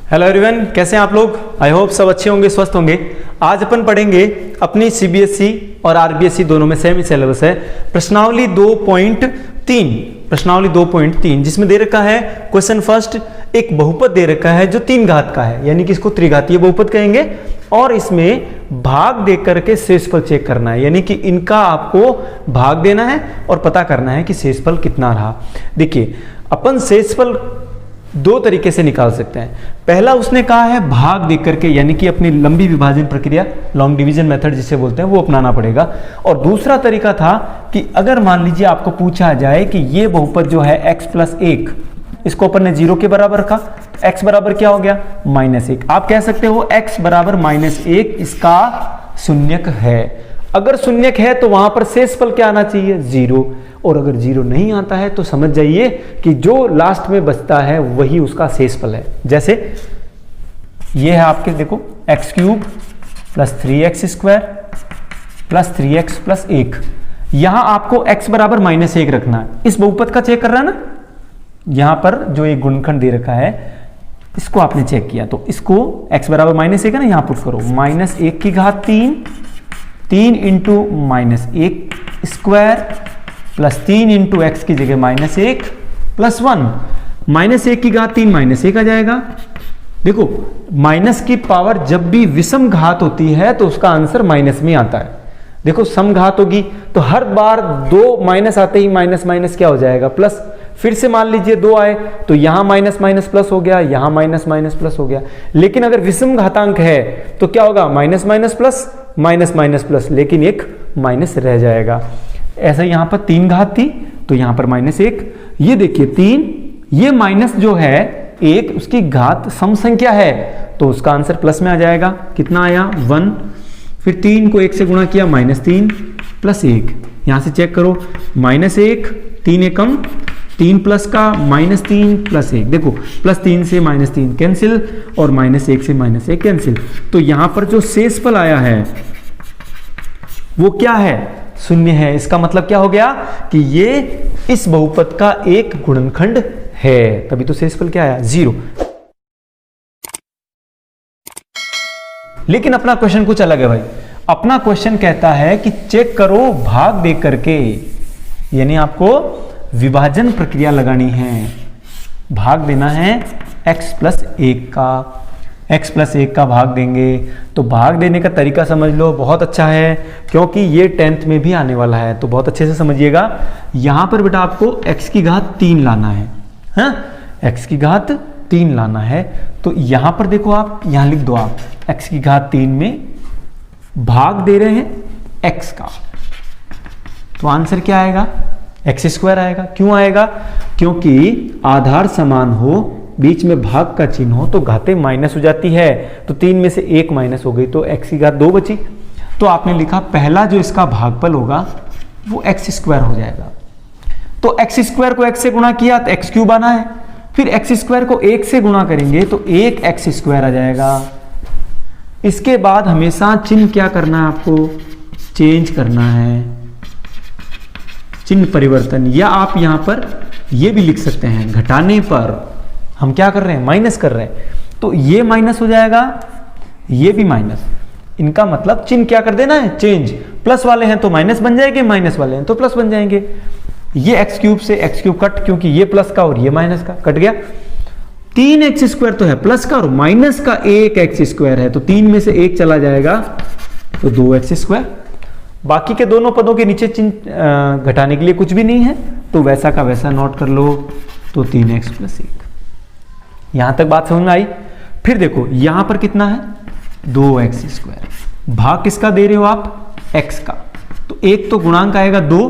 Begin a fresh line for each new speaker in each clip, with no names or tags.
Hello everyone, कैसे हैं आप लोग। आई होप सब अच्छे होंगे, स्वस्थ होंगे। आज अपन पढ़ेंगे अपनी सीबीएसई और आरबीएसई दोनों में सेम ही सिलेबस है, प्रश्नावली 2.3 जिसमें दे रखा है क्वेश्चन फर्स्ट, एक बहुपद दे रखा है जो 3 घात का है, यानी कि इसको त्रिघातीय बहुपद कहेंगे। और इसमें भाग दे करके शेषफल चेक करना है, यानी कि इनका आपको भाग देना है और पता करना है कि शेषफल कितना रहा। देखिए, अपन शेषफल 2 तरीके से निकाल सकते हैं। पहला उसने कहा है भाग देख करके, यानी कि अपनी लंबी विभाजन प्रक्रिया, लॉन्ग डिवीजन मेथड जिसे बोलते हैं, वो अपनाना पड़ेगा। और दूसरा तरीका था कि अगर मान लीजिए आपको पूछा जाए कि ये बहुपद जो है x+1, इसको अपन ने 0 के बराबर रखा, x बराबर क्या हो गया -1। आप कह सकते हो x बराबर -1 इसका शून्यक है। अगर शून्यक है तो वहां पर शेषफल क्या आना चाहिए 0, और अगर 0 नहीं आता है तो समझ जाइए कि जो लास्ट में बचता है वही उसका शेषफल है। जैसे ये है आपके, देखो x³ + 3x² + 3x + 1। यहां आपको x बराबर -1 रखना है। इस बहुपद का चेक कर रहा है ना, यहां पर जो एक गुणनखंड दे रखा है इसको आपने चेक किया, तो इसको x बराबर -1 है ना, यहां पुट करो, -1 की घात 3 × -1² + 3 × x की जगह -1 + 1, -1 की घात 3 -1 आ जाएगा। देखो, माइनस की पावर जब भी विषम घात होती है तो उसका आंसर माइनस में आता है। देखो, सम घात होगी तो हर बार 2 माइनस आते ही माइनस माइनस क्या हो जाएगा प्लस। फिर से मान लीजिए 2 आए तो यहां माइनस माइनस प्लस हो गया, यहां माइनस माइनस प्लस हो गया। लेकिन अगर विषम घातांक है तो क्या होगा, minus minus plus, minus minus plus, लेकिन एक माइनस रह जाएगा। ऐसा यहां पर 3 घात थी तो यहां पर -1। ये देखिए 3, ये माइनस जो है 1, उसकी घात सम संख्या है तो उसका आंसर प्लस में आ जाएगा। कितना आया 1। फिर 3 को 1 से गुणा किया, -3 + 1। यहां से चेक करो, -1, 3 एकम 3 प्लस का -3 + 1। देखो, +3 से -3 कैंसिल और -1 से -1 कैंसिल। तो यहां पर जो शेषफल आया है वो क्या है, 0 है। इसका मतलब क्या हो गया कि ये इस बहुपद का एक गुणनखंड है, तभी तो शेषफल क्या आया 0। लेकिन अपना क्वेश्चन कुछ अलग है भाई। अपना क्वेश्चन कहता है कि चेक करो भाग दे करके, यानी आपको विभाजन प्रक्रिया लगानी है, भाग देना है x+1 का। x+1 का भाग देंगे तो भाग देने का तरीका समझ लो, बहुत अच्छा है क्योंकि ये 10th में भी आने वाला है, तो बहुत अच्छे से समझिएगा। यहां पर बेटा आपको x की घात 3 लाना है, हाँ, x की घात 3 लाना है। तो यहां पर देखो, आप यहां लिख दो, आप x की घात 3 में भाग दे रहे हैं x का, तो आंसर क्या आएगा x² आएगा। क्यों आएगा, क्योंकि आधार समान हो, बीच में भाग का चिन्ह हो तो घातें माइनस हो जाती है, तो 3 में से 1 माइनस हो गई तो x की घात 2 बची। तो आपने लिखा पहला जो इसका भागफल होगा वो x² हो जाएगा। तो x² को x से गुणा किया तो x³ आना है, फिर x² को 1 से गुणा करेंगे तो 1x² आ जाएगा। इसके बाद हमेशा चिन्ह क्या करना है, आपको चेंज करना है, चिन्ह परिवर्तन, या आप यहां पर ये भी लिख सकते हैं, घटाने पर हम क्या कर रहे हैं, माइनस कर रहे हैं, तो ये माइनस हो जाएगा, ये भी माइनस। इनका मतलब चिन्ह क्या कर देना है, चेंज। प्लस वाले हैं तो माइनस बन जाएंगे, माइनस वाले हैं तो प्लस बन जाएंगे। ये x³ से x³ कट, क्योंकि ये प्लस का और ये माइनस का कट गया। 3x² तो है प्लस का और माइनस का 1x² है, तो 3 में से 1 चला जाएगा तो 2x²। बाकी के दोनों पदों के नीचे चिन्ह घटाने के लिए कुछ भी नहीं है, तो वैसा का वैसा नोट कर लो, तो 3x + 1। यहां तक बात समझ में आई। फिर देखो यहां पर कितना है 2x², भाग किसका दे रहे हो आप, x का, तो 1 तो गुणांक आएगा 2,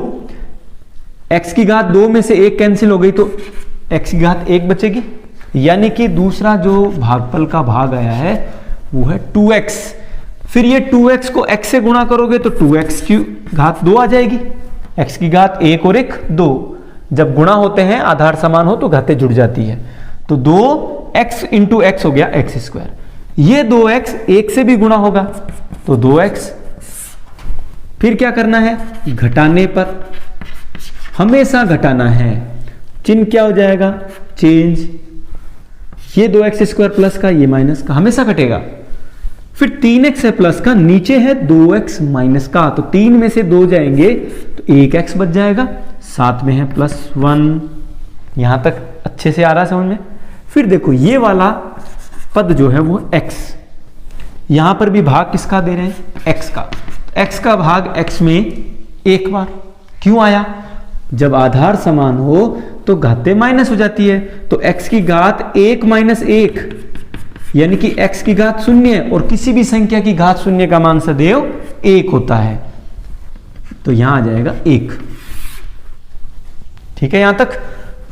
x की घात 2 में से 1 कैंसिल हो गई तो x की घात 1 बचेगी, यानी कि दूसरा जो भागफल का भाग आया है वो है 2x। फिर ये 2x को x से गुणा करोगे तो 2x की घात 2 आ जाएगी, x की घात 1 और 1 2, जब गुणा होते हैं आधार समान हो तो घातें जुड़ जाती है, तो 2x × x हो गया x²। ये 2x 1 से भी गुणा होगा तो 2x। फिर क्या करना है, घटाने पर हमेशा घटाना है, चिन्ह क्या हो जाएगा, चेंज। ये 2x² प्लस का, ये माइनस का, हमेशा कटेगा। फिर 3x है प्लस का, नीचे है 2x माइनस का, तो 3 में से 2 जाएंगे तो 1x बच जाएगा, साथ में है +1। यहां तक अच्छे से आ रहा है समझ में। फिर देखो ये वाला पद जो है वो x, यहां पर भी भाग किसका दे रहे हैं, x का। x का भाग x में एक बार क्यों आया, जब आधार समान हो तो घातें माइनस हो जाती है, तो x की घात 1 - 1 यानी कि x की घात 0, और किसी भी संख्या की घात 0 का मान सदैव 1 होता है, तो यहां आ जाएगा 1। ठीक है यहां तक।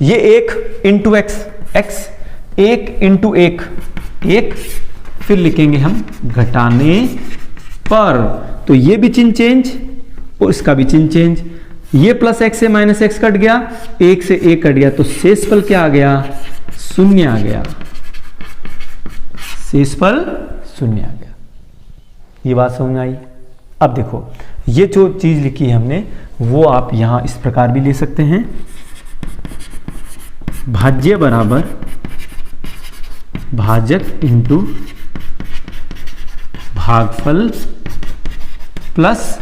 ये 1 × x, x 1 × 1 1, फिर लिखेंगे हम घटाने पर, तो ये भी चिन्ह चेंज और इसका भी चिन्ह चेंज। ये +x से -x कट गया, 1 से 1 कट गया, तो शेषफल क्या आ गया, 0 आ गया, शेषफल 0 आ गया। ये बात समझ में आई। अब देखो ये जो चीज लिखी है हमने वो आप यहां इस प्रकार भी ले सकते हैं, भाज्य बराबर भाजक इंटू भागफल प्लस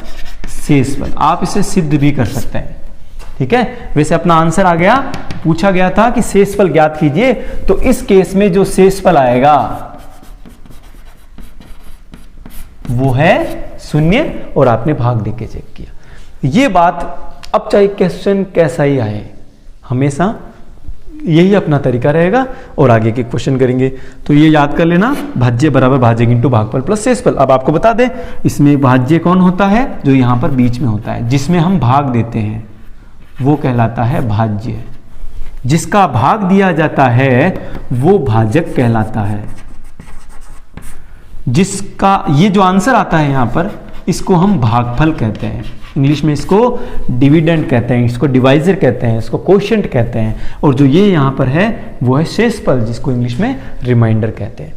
शेषफल। आप इसे सिद्ध भी कर सकते हैं। ठीक है, वैसे अपना आंसर आ गया, पूछा गया था कि शेषफल ज्ञात कीजिए, तो इस केस में जो शेषफल आएगा वो है 0, और आपने भाग देके चेक किया। ये बात अब चाहे क्वेश्चन कैसा ही आए, हमेशा यही अपना तरीका रहेगा, और आगे के क्वेश्चन करेंगे। तो ये याद कर लेना, भाज्य बराबर भाजक इंटू भागफल प्लस शेषफल। अब आपको बता दें, इसमें भाज्य कौन होता है, जो यहां पर बीच में होता है, जिसमें हम भाग देते हैं वो कहलाता है भाज्य, जिसका भाग दिया जाता है वो भाजक कहलाता है। जिसका ये जो आंसर आता है यहां पर, इसको हम भागफल कहते हैं, इंग्लिश में इसको डिविडेंड कहते हैं, इसको डिवाइजर कहते हैं, इसको कोशेंट कहते हैं, और जो ये यहां पर है वो है शेषफल, जिसको इंग्लिश में रिमाइंडर कहते हैं।